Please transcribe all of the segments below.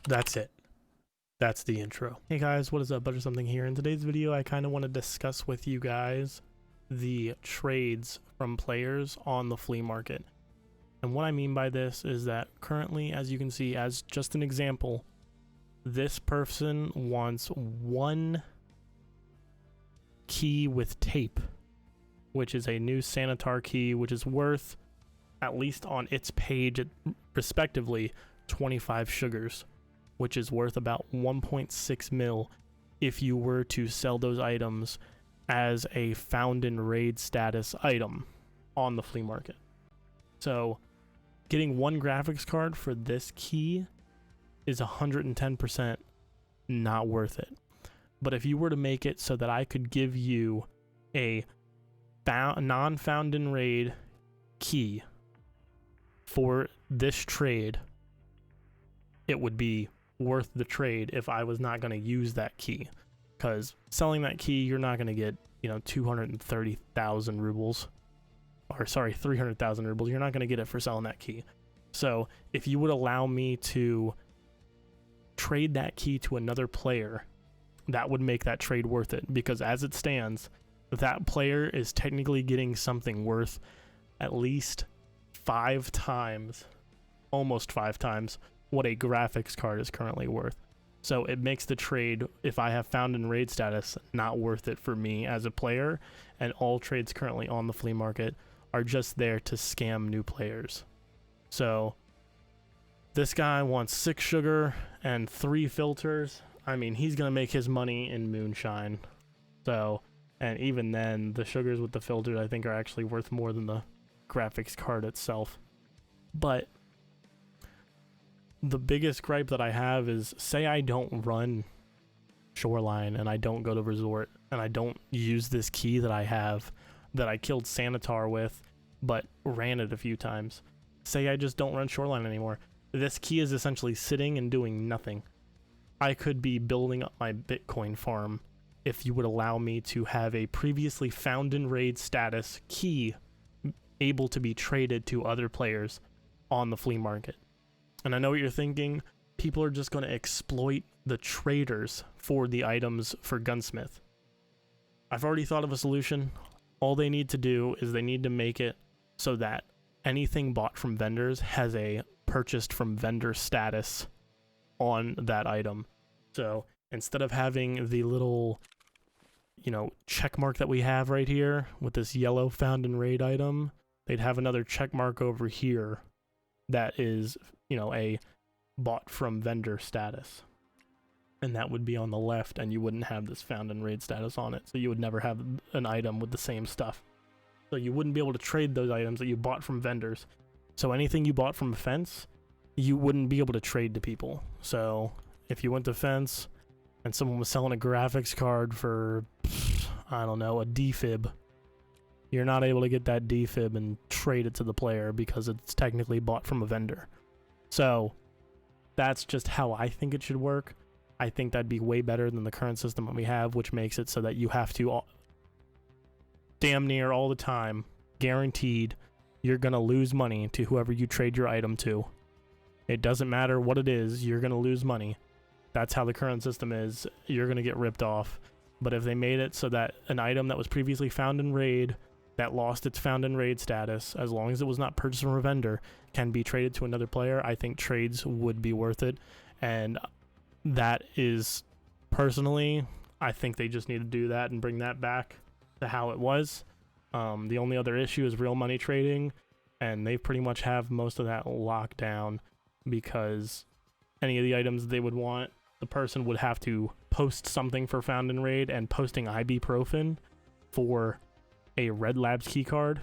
That's it. That's the intro. Hey guys, what is up? Butter Something here. In today's video, I kind of want to discuss with you guys the trades from players on the flea market. And what I mean by this is that currently, as you can see, as just an example, this person wants one key with tape, which is a new Sanitar key, which is worth, at least on its page, respectively, 25 sugars, which is worth about 1.6 mil if you were to sell those items as a found in raid status item on the flea market. So getting one graphics card for this key is 110% not worth it. But if you were to make it so that I could give you a non-found in raid key for this trade, it would be worth the trade if I was not going to use that key, because selling that key, you're not going to get 230,000 rubles, or sorry, 300,000 rubles. You're not going to get it for selling that key. So if you would allow me to trade that key to another player, that would make that trade worth it, because as it stands, that player is technically getting something worth at least 5 times, almost 5 times what a graphics card is currently worth. So it makes the trade, if I have found in raid status, not worth it for me as a player, and all trades currently on the flea market are just there to scam new players. So this guy wants 6 sugar and 3 filters. I mean, he's gonna make his money in moonshine. So, and even then, the sugars with the filters I think are actually worth more than the graphics card itself. But the biggest gripe that I have is, say I don't run Shoreline and I don't go to Resort and I don't use this key that I have that I killed Sanitar with but ran it a few times. Say I just don't run Shoreline anymore. This key is essentially sitting and doing nothing. I could be building up my Bitcoin farm if you would allow me to have a previously found in raid status key able to be traded to other players on the flea market. And I know what you're thinking, people are just going to exploit the traders for the items for Gunsmith. I've already thought of a solution. All they need to do is they need to make it so that anything bought from vendors has a purchased from vendor status on that item. So instead of having the little, check mark that we have right here with this yellow found in raid item, they'd have another check mark over here that is, a bought from vendor status. And that would be on the left, and you wouldn't have this found in raid status on it. So you would never have an item with the same stuff. So you wouldn't be able to trade those items that you bought from vendors. So anything you bought from a fence, you wouldn't be able to trade to people. So if you went to Fence and someone was selling a graphics card for, I don't know, a defib, you're not able to get that defib and trade it to the player because it's technically bought from a vendor. So that's just how I think it should work. I think that'd be way better than the current system that we have, which makes it so that you have to damn near all the time, guaranteed, you're going to lose money to whoever you trade your item to. It doesn't matter what it is, you're going to lose money. That's how the current system is. You're going to get ripped off. But if they made it so that an item that was previously found in raid, that lost its found in raid status, as long as it was not purchased from a vendor, can be traded to another player, I think trades would be worth it. And that is, personally, I think they just need to do that and bring that back to how it was. The only other issue is real money trading, and they pretty much have most of that locked down, because any of the items they would want, the person would have to post something for found in raid, and posting ibuprofen for a Red Labs keycard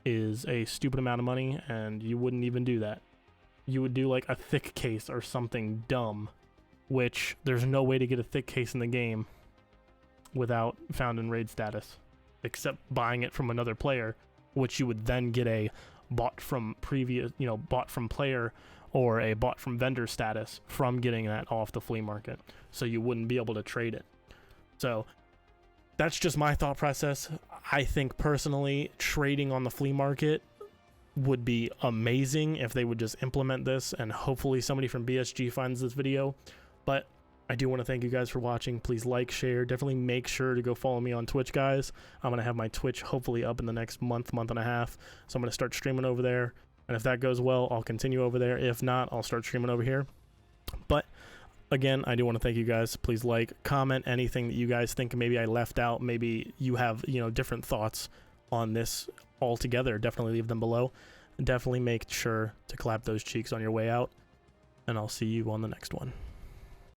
is a stupid amount of money, and you wouldn't even do that. You would do like a thick case or something dumb, which there's no way to get a thick case in the game without found in raid status, except buying it from another player, which you would then get a bought from previous, bought from player or a bought from vendor status from getting that off the flea market. So you wouldn't be able to trade it. So that's just my thought process. I think personally, trading on the flea market would be amazing if they would just implement this, and hopefully somebody from BSG finds this video. But I do want to thank you guys for watching. Please like, share, definitely make sure to go follow me on Twitch, guys. I'm going to have my Twitch hopefully up in the next month and a half, so I'm going to start streaming over there, and if that goes well, I'll continue over there. If not, I'll start streaming over here. But again, I do want to thank you guys. Please like, comment anything that you guys think maybe I left out. Maybe you have, you know, different thoughts on this altogether. Definitely leave them below. And definitely make sure to clap those cheeks on your way out. And I'll see you on the next one.